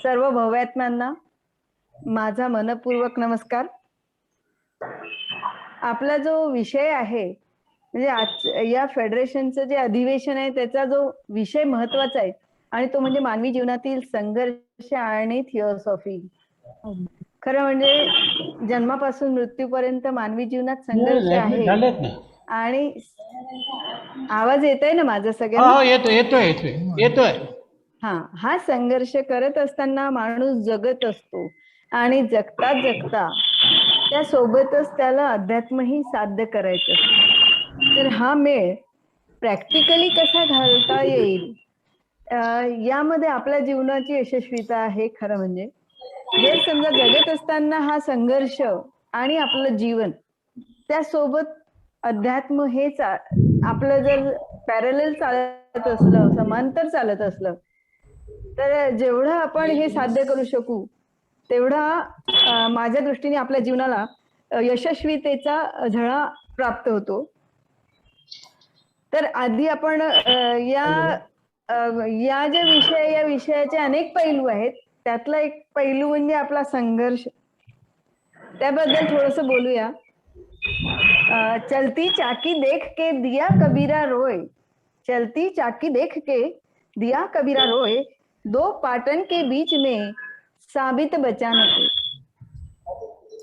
सर्व भव्यात्म्यांना माझा मनपूर्वक नमस्कार. आपला जो विषय आहे म्हणजे आज या फेडरेशनचं जे अधिवेशन आहे त्याचा जो विषय महत्वाचा आहे आणि तो म्हणजे मानवी जीवनातील संघर्ष आणि थिओसॉफी. खरं म्हणजे जन्मापासून मृत्यूपर्यंत मानवी जीवनात संघर्ष आहे. आणि आवाज येतोय ना माझा सगळ्यांना? येतोय. हा संघर्ष करत असताना माणूस जगत असतो आणि जगता जगता त्यासोबतच त्याला अध्यात्मही साध्य करायचं असतं. तर हा मेळ प्रॅक्टिकली कसा घालता येईल यामध्ये आपल्या जीवनाची यशस्वीता आहे. खरं म्हणजे जर समजा जगत असताना हा संघर्ष आणि आपलं जीवन त्यासोबत अध्यात्म हेच आपलं जर पॅरलल चालत असलं, समांतर चालत असलं, तर जेवढं आपण हे साध्य करू शकू तेवढा माझ्या दृष्टीने आपल्या जीवनाला यशस्वीतेचा झळा प्राप्त होतो. तर आधी आपण या विषयाचे अनेक पैलू आहेत. त्यातला एक पैलू म्हणजे आपला संघर्ष. त्याबद्दल थोडंसं बोलूया. चलती चाकी देख के दिया कबीरा रोय, चलती चाकी देख के दिया कबीरा रोय, दो पाटन के बीच में साबित बचा न कोई.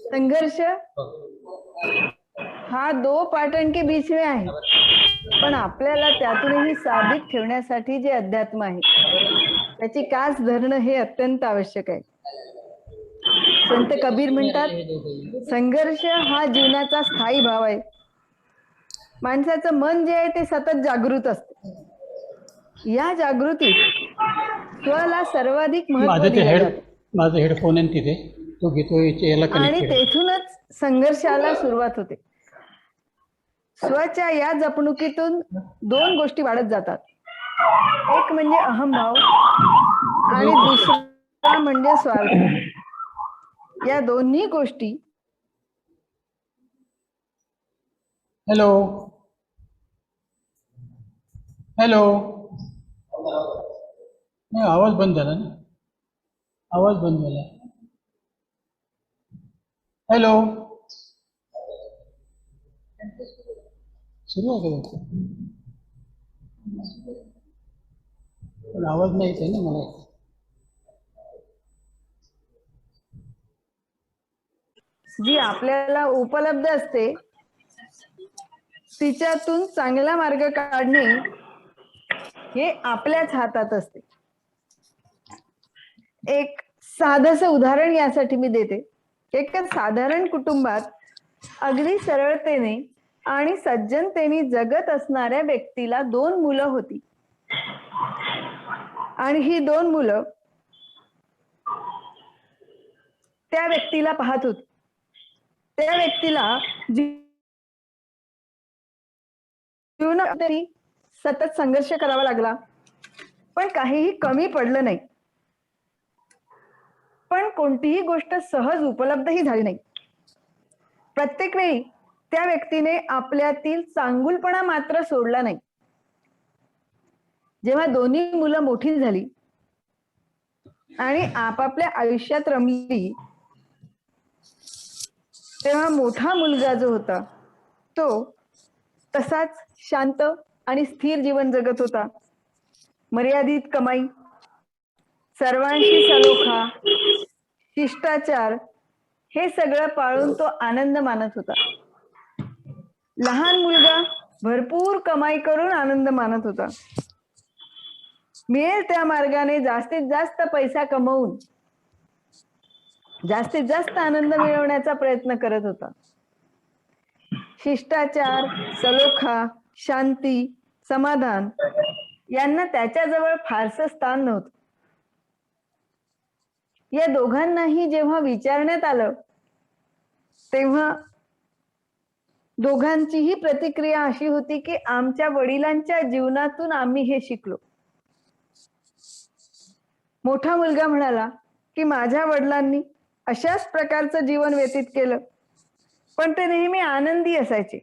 संघर्ष हा दो पाटन के बीच में आहे, पण आपल्याला त्यातूनही साबित ठेवण्यासाठी जे अध्यात्म आहे त्याची कास धरणं हे अत्यंत आवश्यक आहे. संत कबीर म्हणतात, संघर्ष हा जीवनाचा स्थायी भाव आहे. माणसाचं मन जे आहे ते सतत जागृत असतं. या जागृतीत स्वला सर्वाधिक महत्व दिलं जातं. माझा हेडफोन आहे तिथे, तो घेतो याला कनेक्ट आणि तेथूनच संघर्षाला सुरुवात होते. स्वच्या या जपणुकीतून दोन गोष्टी वाढत जातात. एक म्हणजे अहंभाव आणि दुसरा म्हणजे स्वार्थ. या दोन्ही गोष्टी हॅलो नाही, आवाज बंद झाला ना. आवाज बंद झाला. हॅलो सुरू आहे का? पण आवाज नाही येते ना मला. जी आपल्याला उपलब्ध असते तिच्यातून चांगला मार्ग काढणे हे आपल्याच हातात असते. एक साधंसं उदाहरण यासाठी मी देते. एका साधारण कुटुंबात अगदी सरळतेने आणि सज्जनतेने जगत असणाऱ्या व्यक्तीला 2 मुलं होती. आणि ही 2 मुलं त्या व्यक्तीला पाहत होती. त्या व्यक्तीला जीवनात तरी सतत संघर्ष करावा लागला, पण काहीही कमी पडलं नाही. पण कोणतीही गोष्ट सहज उपलब्धही झाली नाही. प्रत्येक वेळी त्या व्यक्तीने आपल्यातील चांगुलपणा मात्र सोडला नाही. जेव्हा दोन्ही मुलं मोठी झाली आणि आपापल्या आयुष्यात रमली, तेव्हा मोठा मुलगा जो होता तो तसाच शांत आणि स्थिर जीवन जगत होता. मर्यादित कमाई, सर्वांशी सलोखा, शिष्टाचार हे सगळं पाळून तो आनंद मानत होता. लहान मुलगा भरपूर कमाई करून आनंद मानत होता. मिळेल त्या मार्गाने जास्तीत जास्त पैसा कमवून जास्तीत जास्त आनंद मिळवण्याचा प्रयत्न करत होता. शिष्टाचार, सलोखा, शांती, समाधान यांना त्याच्याजवळ फारसं स्थान नव्हतं. या दोघांनाही जेव्हा विचारण्यात आलं तेव्हा दोघांचीही प्रतिक्रिया अशी होती की आमच्या वडिलांच्या जीवनातून आम्ही हे शिकलो. मोठा मुलगा म्हणाला की माझ्या वडिलांनी अशाच प्रकारचं जीवन व्यतीत केलं, पण ते नेहमी आनंदी असायचे.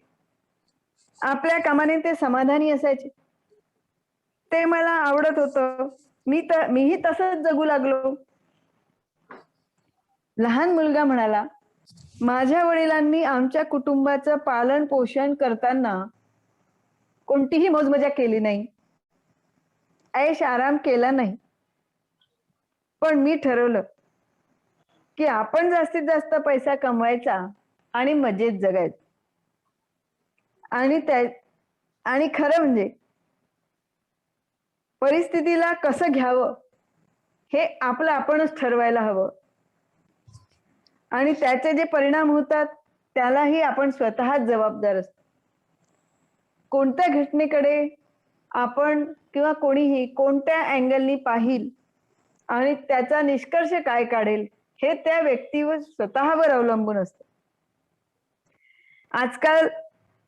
आपल्या कामाने ते समाधानी असायचे. ते मला आवडत होतं. मीही तसंच जगू लागलो. लहान मुलगा म्हणाला, माझ्या वडिलांनी आमच्या कुटुंबाचं पालन पोषण करताना कोणतीही मौजमजा केली नाही, ऐश आराम केला नाही. पण मी ठरवलं की आपण जास्तीत जास्त पैसा कमवायचा आणि मजेत जगायचं. आणि खरं म्हणजे परिस्थितीला कसं घ्यावं हे आपलं आपणच ठरवायला हवं. आणि त्याचे जे परिणाम होतात त्यालाही आपण स्वतःच जबाबदार असतो. कोणत्या घटनेकडे आपण किंवा कोणीही कोणत्या अँगलनी पाहिल आणि त्याचा निष्कर्ष काय काढेल हे त्या व्यक्तीवर स्वतःवर अवलंबून असतं. आजकाल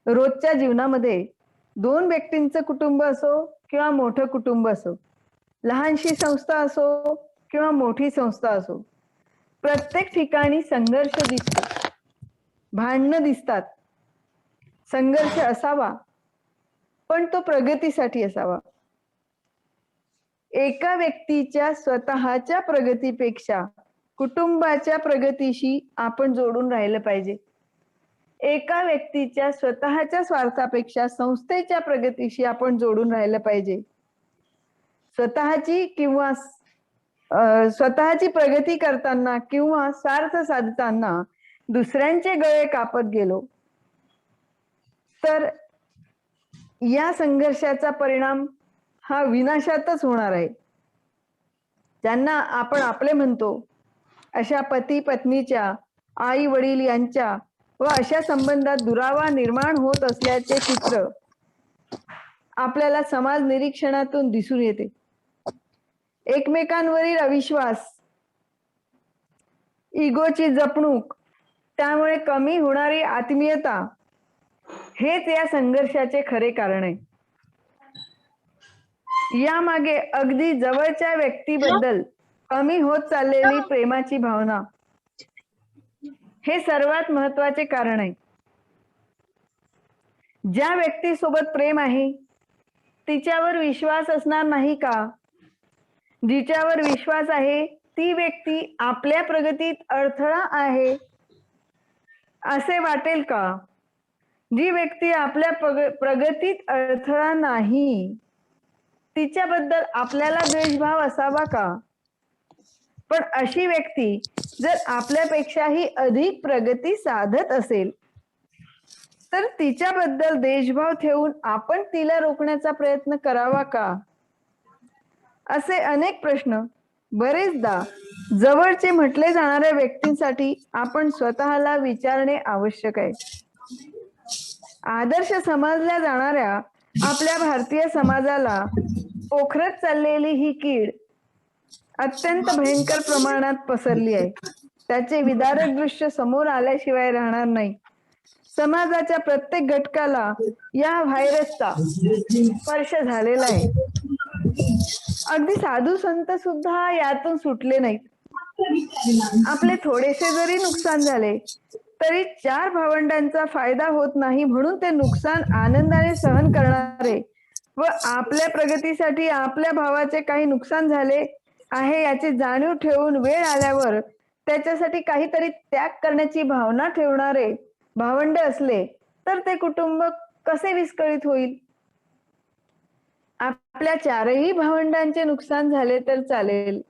रोजच्या जीवनामध्ये दोन व्यक्तींचं कुटुंब असो किंवा मोठं कुटुंब असो, लहानशी संस्था असो किंवा मोठी संस्था असो, प्रत्येक ठिकाणी संघर्ष दिसतो, भांडणं दिसतात. संघर्ष असावा, पण तो प्रगतीसाठी असावा. एका व्यक्तीच्या स्वतःच्या प्रगतीपेक्षा कुटुंबाच्या प्रगतीशी आपण जोडून राहिलं पाहिजे. एका व्यक्तीच्या स्वतःच्या स्वार्थापेक्षा संस्थेच्या प्रगतीशी आपण जोडून राहिलं पाहिजे. स्वतःची प्रगती करताना किंवा स्वार्थ साधताना दुसऱ्यांचे गळे कापत गेलो तर या संघर्षाचा परिणाम हा विनाशातच होणार आहे. ज्यांना आपण आपले म्हणतो अशा पती पत्नीच्या, आई वडील यांच्या व अशा संबंधात दुरावा निर्माण होत असल्याचे चित्र आपल्याला समाज निरीक्षणातून दिसून येते. एकमेकांवरील अविश्वास, इगोची जपणूक, त्यामुळे कमी होणारी आत्मीयता हेच या संघर्षाचे खरे कारण आहे. यामागे अगदी जवळच्या व्यक्तीबद्दल कमी होत चाललेली प्रेमाची भावना हे सर्वात महत्वाचे कारण आहे. ज्या व्यक्तीसोबत प्रेम आहे तिच्यावर विश्वास असणार नाही का? जिच्यावर विश्वास आहे ती व्यक्ती आपल्या प्रगतीत अडथळा आहे असे वाटेल का? जी व्यक्ती आपल्या प्रगतीत अडथळा नाही तिच्याबद्दल आपल्याला द्वेषभाव असावा का? पण अशी व्यक्ती जर आपल्यापेक्षाही अधिक प्रगती साधत असेल तर तिच्याबद्दल द्वेषभाव ठेवून आपण तिला रोखण्याचा प्रयत्न करावा का? असे अनेक प्रश्न बरेचदा जवळचे म्हटले जाणाऱ्या व्यक्तींसाठी आपण स्वतःला विचारणे आवश्यक आहे. आदर्श समजल्या जाणाऱ्या आपल्या भारतीय समाजाला पोखरत चाललेली ही कीड अत्यंत भयंकर प्रमाणात पसरली आहे. त्याचे विदारक दृश्य समोर आल्याशिवाय राहणार नाही. समाजाच्या प्रत्येक घटकाला या व्हायरसचा स्पर्श झालेला आहे. अगदी साधू संत सुद्धा यातून सुटले नाहीत. आपले थोडेसे जरी नुकसान झाले तरी 4 भावंडांचा फायदा होत नाही म्हणून ते नुकसान आनंदाने सहन करणारे व आपल्या प्रगतीसाठी आपल्या भावाचे काही नुकसान झाले आहे याची जाणीव ठेवून वेळ आल्यावर त्याच्यासाठी काहीतरी त्याग करण्याची भावना ठेवणारे भावंड असले तर ते कुटुंब कसे विस्कळीत होईल? आपल्या 4ही भावंडांचे नुकसान झाले तर चालेल,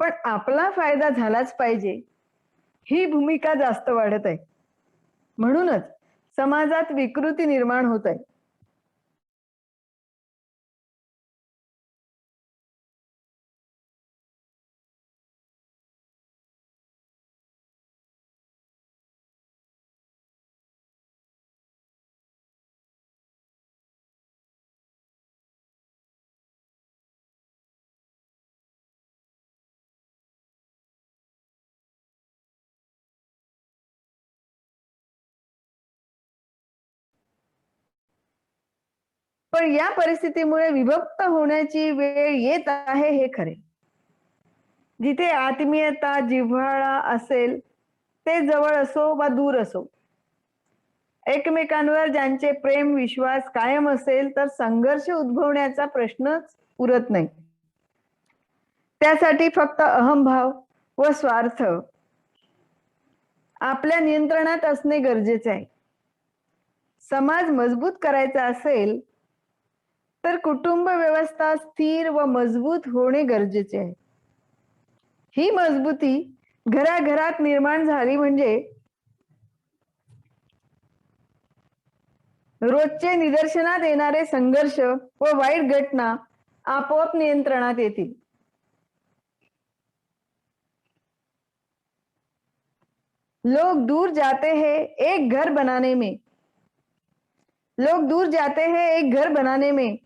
पण आपला फायदा झालाच पाहिजे ही भूमिका जास्त वाढत आहे. म्हणूनच समाजात विकृती निर्माण होत आहे. पण या परिस्थितीमुळे विभक्त होण्याची वेळ येत आहे हे खरे. जिथे आत्मीयता, जिव्हाळा असेल ते जवळ असो वा दूर असो, एकमेकांवर ज्यांचे प्रेम विश्वास कायम असेल तर संघर्ष उद्भवण्याचा प्रश्नच उरत नाही. त्यासाठी फक्त अहंभाव व स्वार्थ आपल्या नियंत्रणात असणे गरजेचे आहे. समाज मजबूत करायचा असेल तर कुटुंब व्यवस्था स्थिर व मजबूत होणे गरजेचे आहे. ही मजबूती घराघरात निर्माण झाली म्हणजे रोजचे निदर्शनात येणारे संघर्ष व वाईट घटना आपोआप नियंत्रणात येतील. लोग दूर जाते हैं एक घर बनाने में, लोग दूर जाते हैं एक घर बनाने में,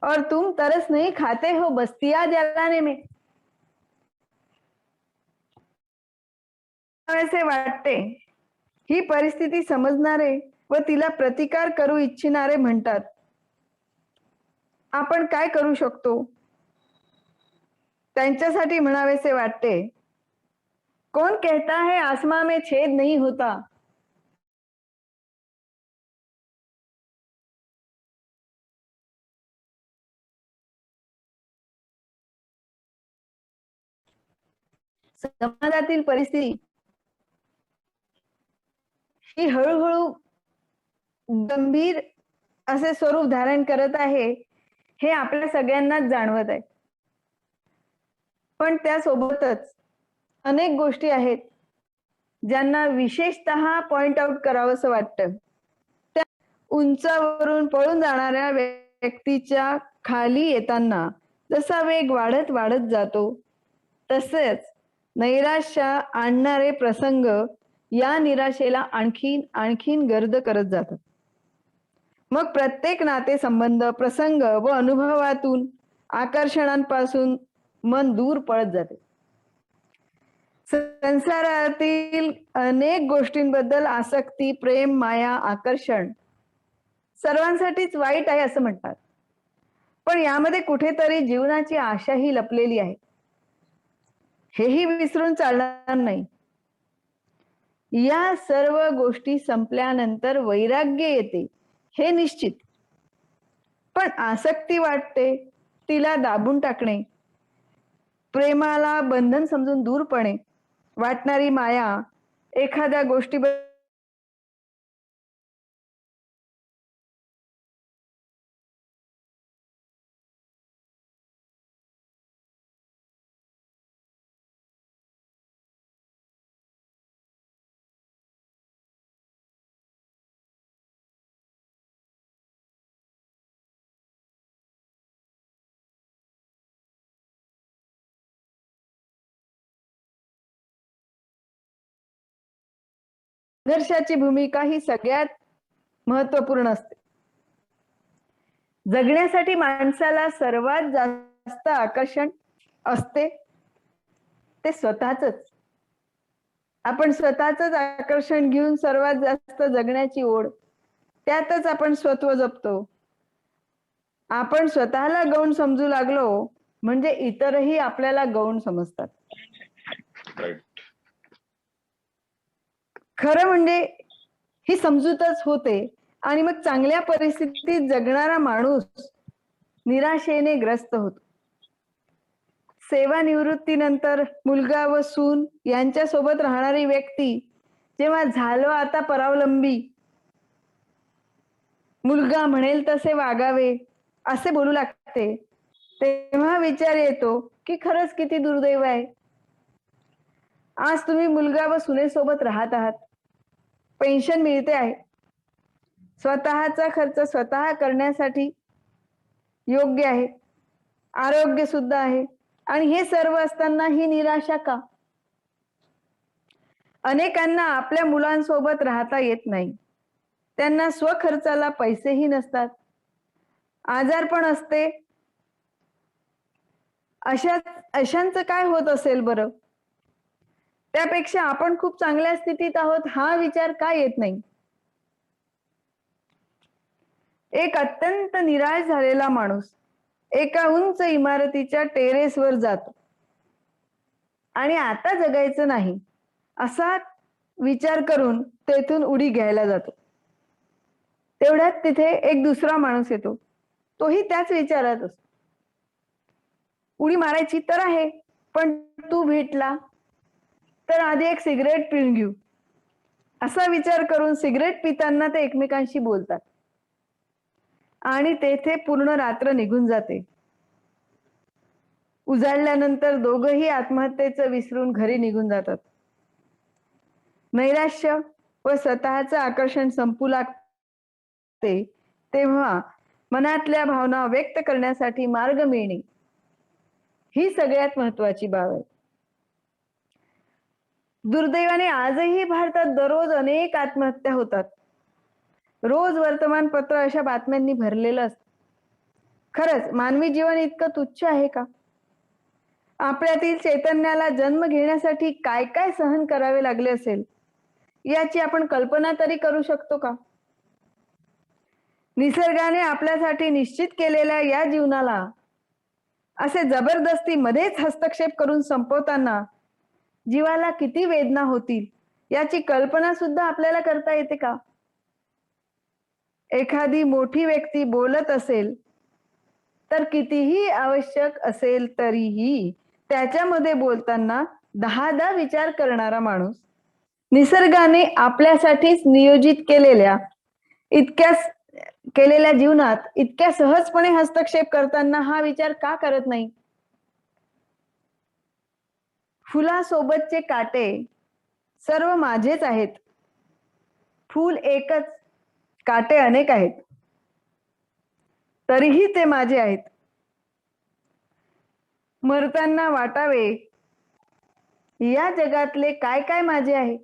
और तुम तरस नहीं खाते हो बस्तियां जलाने में. असे वाटते. ही परिस्थिती समजणारे व तिला प्रतिकार करू इच्छिणारे म्हणतात, आपण काय करू शकतो? त्यांच्यासाठी म्हणावेसे वाटते, कौन कहता है आसमां में छेद नहीं होता. समाजातील परिस्थिती ही हळूहळू गंभीर असे स्वरूप धारण करत आहे हे आपल्या सगळ्यांनाच जाणवत आहे. पण त्यासोबतच अनेक गोष्टी आहेत ज्यांना विशेषतः पॉइंट आउट करावंसं वाटतं. त्या उंचावरून पळून जाणाऱ्या व्यक्तीच्या खाली येताना जसा वेग वाढत वाढत जातो, तसेच नैराश्य आणणारे प्रसंग या निराशेला आणखीन आणखीन गर्द करत जातात. मग प्रत्येक नातेसंबंध, प्रसंग व अनुभवातून, आकर्षणांपासून मन दूर पळत जाते. संसारातील अनेक गोष्टींबद्दल आसक्ती, प्रेम, माया, आकर्षण सर्वांसाठीच वाईट आहे असं म्हणतात. पण यामध्ये कुठेतरी जीवनाची आशाही लपलेली आहे, हेही विसरून चालणार नाही. या सर्व गोष्टी संपल्यानंतर वैराग्य येते हे निश्चित. पण आसक्ती वाटते, तिला दाबून टाकणे, प्रेमाला बंधन समजून दूर पडणे, वाटणारी माया, एखाद्या गोष्टी संघर्षाची भूमिका ही सगळ्यात महत्वपूर्ण असते. जगण्यासाठी माणसाला सर्वात जास्त आकर्षण असते ते स्वतःच. आपण स्वतःच आकर्षण घेऊन सर्वात जास्त जगण्याची ओढ, त्यातच आपण स्वत्व जपतो. आपण स्वतःला गौण समजू लागलो म्हणजे इतरही आपल्याला गौण समजतात. खरं म्हणजे ही समजूतच होते आणि मग चांगल्या परिस्थितीत जगणारा माणूस निराशेने ग्रस्त होतो. सेवानिवृत्तीनंतर मुलगा व सून यांच्या सोबत राहणारी व्यक्ती जेव्हा झालो आता परावलंबी, मुलगा म्हणेल तसे वागावे असे बोलू लागते, तेव्हा विचार येतो की खरंच किती दुर्दैव आहे. आज तुम्ही मुलगा व सुनेसोबत राहत आहात, पेन्शन मिळते आहे, स्वतःचा खर्च स्वतः करण्यासाठी योग्य आहे, आरोग्य सुद्धा आहे, आणि हे सर्व असताना ही निराशा का? अनेकांना आपल्या मुलांसोबत राहता येत नाही, त्यांना स्वखर्चाला पैसेही नसतात, आजारपण असते. अशांचं काय होत असेल बरं? त्यापेक्षा आपण खूप चांगल्या स्थितीत आहोत हा विचार का येत नाही? एक अत्यंत निराश झालेला माणूस एका उंच इमारतीच्या टेरेसवर जातो आणि आता जगायचं नाही असा विचार करून तेथून उडी घ्यायला जातो. तेवढ्यात तिथे एक दुसरा माणूस येतो, तोही त्याच विचारात असतो. उडी मारायची तर आहे, पण तू भेटला तर आधी एक सिगरेट पिऊन घेऊ असा विचार करून सिगरेट पिताना ते एकमेकांशी बोलतात आणि तेथे पूर्ण रात्र निघून जाते. उजाडल्यानंतर दोघंही आत्महत्येचं विसरून घरी निघून जातात. नैराश्य व स्वतःचं आकर्षण संपू लागते तेव्हा मनातल्या भावना व्यक्त करण्यासाठी मार्ग मिळणे ही सगळ्यात महत्वाची बाब आहे. दुर्दैवाने आजही भारतात दररोज अनेक आत्महत्या होतात. रोज वर्तमानपत्र अशा बातम्यांनी भरलेलं असतं. खरंच मानवी जीवन इतकं तुच्छ आहे का? आपल्यातील चैतन्याला जन्म घेण्यासाठी काय काय सहन करावे लागले असेल याची आपण कल्पना तरी करू शकतो का? निसर्गाने आपल्यासाठी निश्चित केलेल्या या जीवनाला असे जबरदस्ती मध्येच हस्तक्षेप करून संपवताना जीवाला किती वेदना होतील याची कल्पना सुद्धा आपल्याला करता येते का? एखादी मोठी व्यक्ती बोलत असेल तर कितीही आवश्यक असेल तरीही त्याच्यामध्ये बोलताना 10दा विचार करणारा माणूस निसर्गाने आपल्यासाठीच नियोजित केलेल्या जीवनात इतक्या सहजपणे हस्तक्षेप करताना हा विचार का करत नाही? फुलासोबतचे काटे सर्व माझेच आहेत. फूल एकच, काटे अनेक आहेत. तरीही ते माझे आहेत. मरताना वाटावे या जगातले काय काय माझे आहे.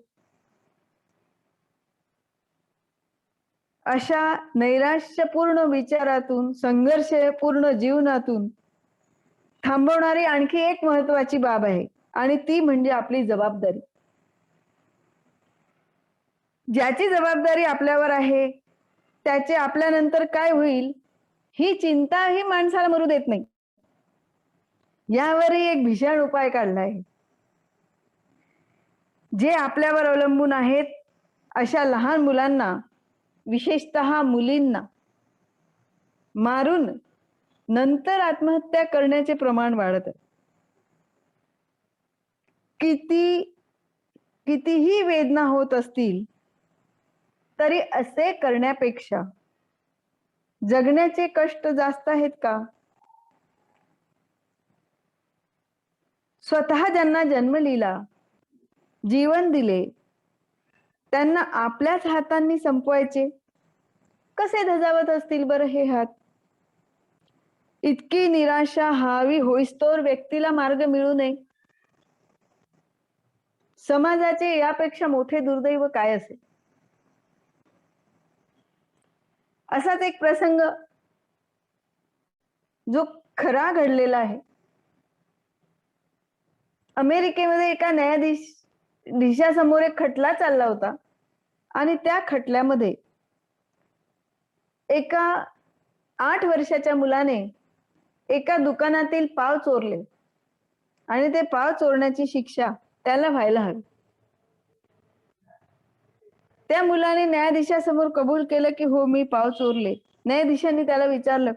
अशा नैराश्यपूर्ण विचारातून, संघर्षपूर्ण जीवनातून थांबवणारी आणखी एक महत्वाची बाब आहे आणि ती म्हणजे आपली जबाबदारी. ज्याची जबाबदारी आपल्यावर आहे त्याचे आपल्यानंतर काय होईल ही चिंता ही माणसाला मरू देत नाही. यावरही एक भीषण उपाय काढला आहे. जे आपल्यावर अवलंबून आहेत अशा लहान मुलांना, विशेषतः मुलींना मारून नंतर आत्महत्या करण्याचे प्रमाण वाढत आहे. कितीही वेदना होत असतील तरी असे करण्यापेक्षा जगण्याचे कष्ट जास्त आहेत का? स्वतः ज्यांना जन्म दिला, जीवन दिले, त्यांना आपल्याच हातांनी संपवायचे कसे धजावत असतील बरं हे हात? इतकी निराशा हावी होईस्तोवर व्यक्तीला मार्ग मिळू नये. समाजाचे यापेक्षा मोठे दुर्दैव काय असेल? असाच एक प्रसंग जो खरा घडलेला आहे. अमेरिकेमध्ये एका न्यायाधीशासमोर एक खटला चालला होता आणि त्या खटल्यामध्ये एका 8 वर्षाच्या मुलाने एका दुकानातील पाव चोरले आणि ते पाव चोरण्याची शिक्षा त्याला व्हायला हवी. त्या मुलाने न्यायाधीशासमोर कबूल केलं की हो मी पाव चोरले. न्यायाधीशांनी त्याला विचारलं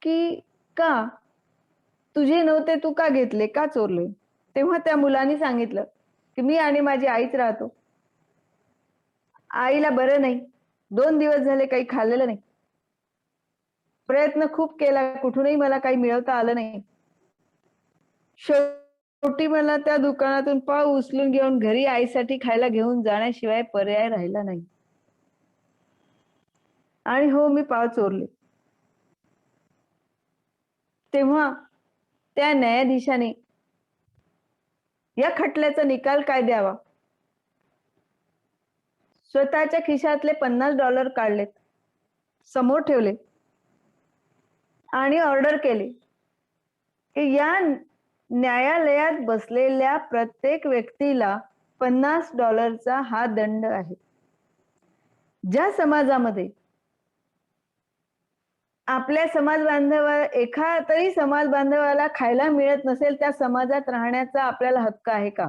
की का तुझे नव्हते तू का घेतले, का चोरले? तेव्हा त्या मुलाने सांगितलं की मी आणि माझी आईच राहतो. आईला बरं नाही, 2 दिवस झाले काही खाल्लेलं नाही. प्रयत्न खूप केला, कुठूनही मला काही मिळवता आलं नाही. शेवटी मला त्या दुकानातून पाव उचलून घेऊन घरी आईसाठी खायला घेऊन जाण्याशिवाय पर्याय राहिला नाही. आणि हो मी पाव चोरले. तेव्हा त्या न्यायाधीशाने या खटल्याचा निकाल काय द्यावा? स्वतःच्या खिशातले $50 काढलेत, समोर ठेवले आणि ऑर्डर केली की या न्यायालयात बसलेल्या प्रत्येक व्यक्तीला $50 हा दंड आहे. ज्या समाजामध्ये आपल्या एका तरी समाज बांधवाला खायला मिळत नसेल त्या समाजात राहण्याचा आपल्याला हक्क आहे का?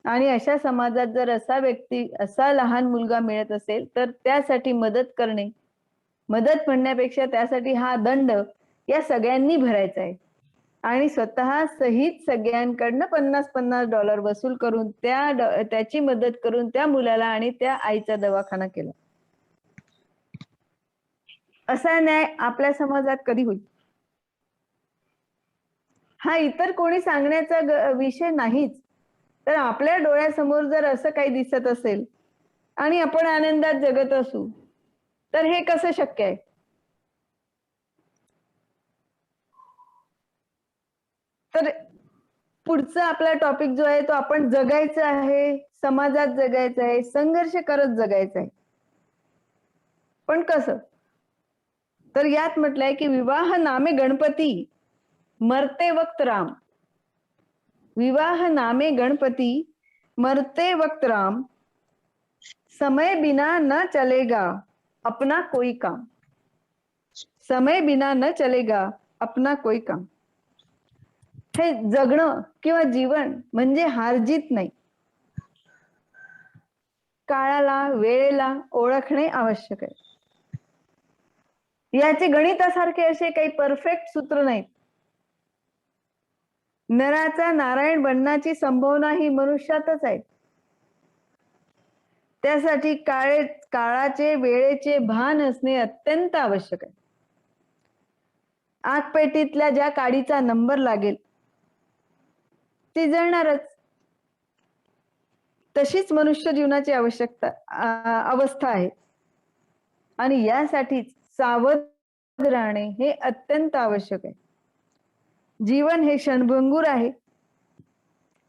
आणि अशा समाजात जर असा लहान मुलगा मिळत असेल तर त्यासाठी मदत म्हणण्यापेक्षा त्यासाठी हा दंड या सगळ्यांनी भरायचा आहे. आणि स्वतः सहित सगळ्यांकडनं $50-50 वसूल करून त्याची मदत करून त्या मुलाला आणि त्या आईचा दवाखाना केला. असा न्याय आपल्या समाजात कधी होईल? हा इतर कोणी सांगण्याचा विषय नाहीच. तर आपल्या डोळ्यासमोर जर असं काही दिसत असेल आणि आपण आनंदात जगत असू, तर हे कसं शक्य आहे? तर पुढचा आपला टॉपिक जो आहे तो आपण जगायचं आहे, समाजात जगायचं आहे, संघर्ष करत जगायचं आहे. पण कसं? तर यात म्हटलंय की विवाह नामे गणपती, मरते वक्त राम. विवाह नामे गणपती, मरते वक्त राम. समय बिना न चलेगा अपना कोई काम. समय बिना न चलेगा अपना कोई काम. हे जगणं किंवा जीवन म्हणजे हारजीत नाही. काळाला वेळेला ओळखणे आवश्यक आहे. याचे गणितासारखे असे काही परफेक्ट सूत्र नाहीत. नराचा नारायण बनण्याची संभावना ही मनुष्यातच आहे. त्यासाठी काळाचे वेळेचे भान असणे अत्यंत आवश्यक आहे. आगपेटीतल्या ज्या काडीचा नंबर लागेल ती जळणारच. तशीच मनुष्य जीवनाची अवस्था आहे. आणि यासाठीच सावध राहणे हे अत्यंत आवश्यक आहे. जीवन हे क्षणभंगूर आहे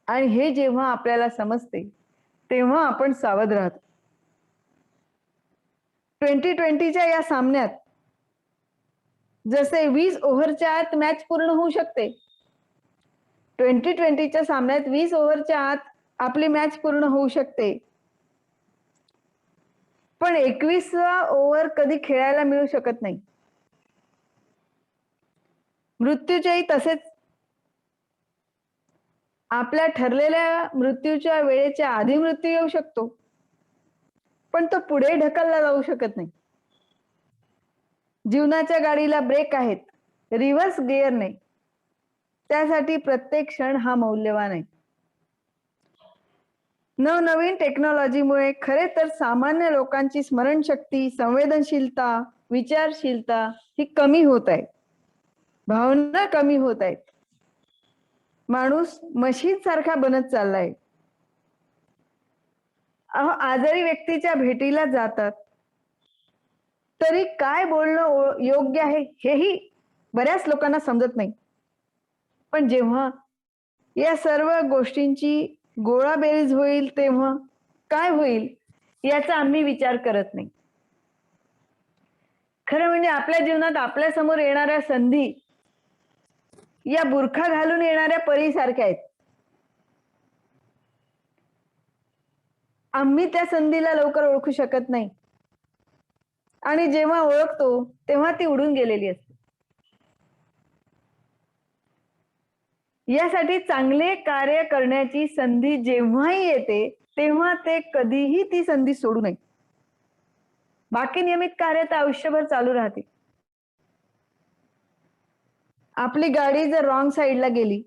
आणि हे जेव्हा आपल्याला समजते तेव्हा आपण सावध राहतो. 2020च्या या सामन्यात जसे 20 ओव्हरच्या आत मॅच पूर्ण होऊ शकते, 2020च्या सामन्यात 20 ओव्हरच्या आत आपली मॅच पूर्ण होऊ शकते. पण 21वा ओव्हर कधी खेळायला मिळू शकत नाही. मृत्यूचेही तसेच. आपल्या ठरलेल्या मृत्यूच्या वेळेच्या आधी मृत्यू येऊ शकतो, पण तो पुढे ढकलला जाऊ शकत नाही. जीवनाच्या गाडीला ब्रेक आहेत, रिव्हर्स गिअर नाही. त्यासाठी प्रत्येक क्षण हा मौल्यवान आहे. नवनवीन टेक्नॉलॉजीमुळे खरे तर सामान्य लोकांची स्मरणशक्ती, संवेदनशीलता, विचारशीलता ही कमी होत आहे. भावना कमी होत आहेत. माणूस मशीन सारखा बनत चाललाय. आजारी व्यक्तीच्या भेटीला जातात तरी काय बोलणं योग्य आहे हेही बऱ्याच लोकांना समजत नाही. पण जेव्हा या सर्व गोष्टींची गोळाबेरीज होईल तेव्हा काय होईल याचा आम्ही विचार करत नाही. खरं म्हणजे आपल्या जीवनात आपल्या समोर येणाऱ्या संधी या बुरखा घालून येणाऱ्या परीसारख्या आहेत. आम्ही त्या संधीला लवकर ओळखू शकत नाही आणि जेव्हा ओळखतो तेव्हा ती उडून गेलेली असते. यासाठी चांगले कार्य करण्याची संधी जेव्हाही येते तेव्हा ते कधीही ती संधी सोडू नये. बाकी नियमित कार्य तर आयुष्यभर चालू राहते. आपली गाडी जर रॉंग साईडला गेली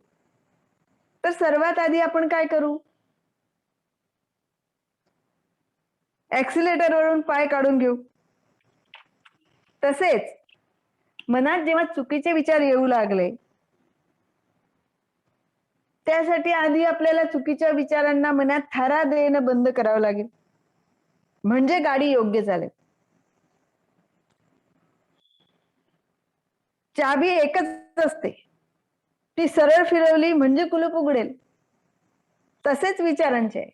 तर सर्वात आधी आपण काय करू? ऍक्सिलेटरवरून पाय काढून घेऊ. तसेच मनात जेव्हा चुकीचे विचार येऊ लागले त्यासाठी आधी आपल्याला चुकीच्या विचारांना मनात थारा देणं बंद करावं लागेल, म्हणजे गाडी योग्य चालेल. चाबी एकच असते, ती सरळ फिरवली म्हणजे कुलूप उघडेल. तसेच विचारांचे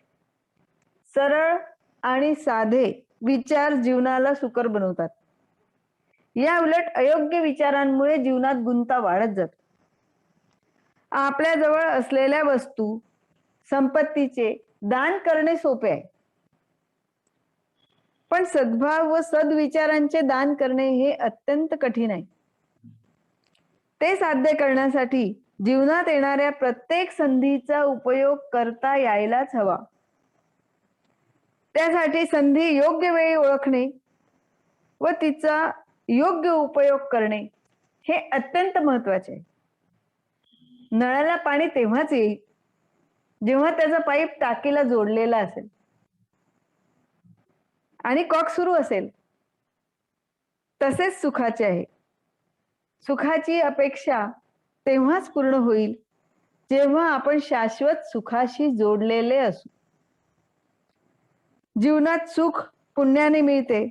सरळ आणि साधे विचार जीवनाला सुकर बनवतात. या उलट अयोग्य विचारांमुळे जीवनात गुंता वाढत जातो. आपल्या जवळ असलेल्या वस्तू, संपत्तीचे दान करणे सोपे आहे, पण सद्भाव व सद्विचारांचे दान करणे हे अत्यंत कठीण आहे. ते साध्य करण्यासाठी जीवनात येणाऱ्या प्रत्येक संधीचा उपयोग करता यायलाच हवा. त्यासाठी संधी योग्य वेळी ओळखणे व तिचा योग्य उपयोग करणे हे अत्यंत महत्त्वाचे आहे. नळाला पाणी तेव्हाच येईल जेव्हा त्याचा पाईप टाकीला जोडलेला असेल आणि कॉक सुरू असेल. तसेच सुखाचे आहे. सुखाची अपेक्षा तेव्हाच पूर्ण होईल जेव्हा आपण शाश्वत सुखाशी जोडलेले असू. जीवनात सुख पुण्याने मिळते,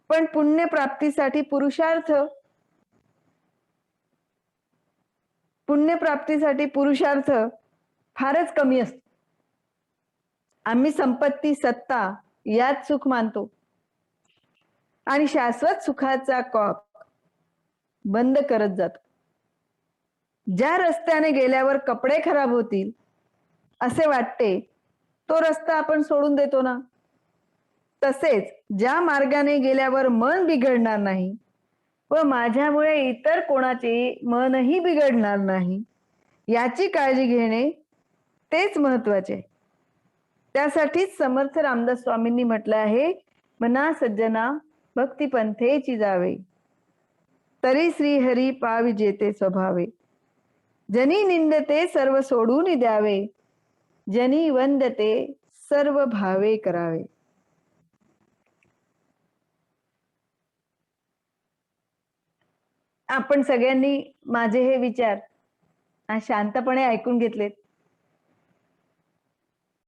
पण पुण्यप्राप्तीसाठी पुरुषार्थ फारच कमी असतो. आम्ही संपत्ती, सत्ता यात सुख मानतो आणि शाश्वत सुखाचा कॉक बंद करत जातो. ज्या रस्त्याने गेल्यावर कपडे खराब होतील असे वाटते, तो रस्ता आपण सोडून देतो ना. तसेच ज्या मार्गाने गेल्यावर मन बिघडणार नाही व माझ्यामुळे इतर कोणाचे मनही बिघडणार नाही याची काळजी घेणे तेच महत्वाचे आहे. त्यासाठीच समर्थ रामदास स्वामींनी म्हटलं आहे, मना सज्जना भक्ती पंथेची जावे, तरी श्रीहरी पाविजेते स्वभावे. जनी निंदते सर्व सोडून द्यावे, जनी वंदते सर्व भावे करावे. आपण सगळ्यांनी माझे हे विचार शांतपणे ऐकून घेतलेत.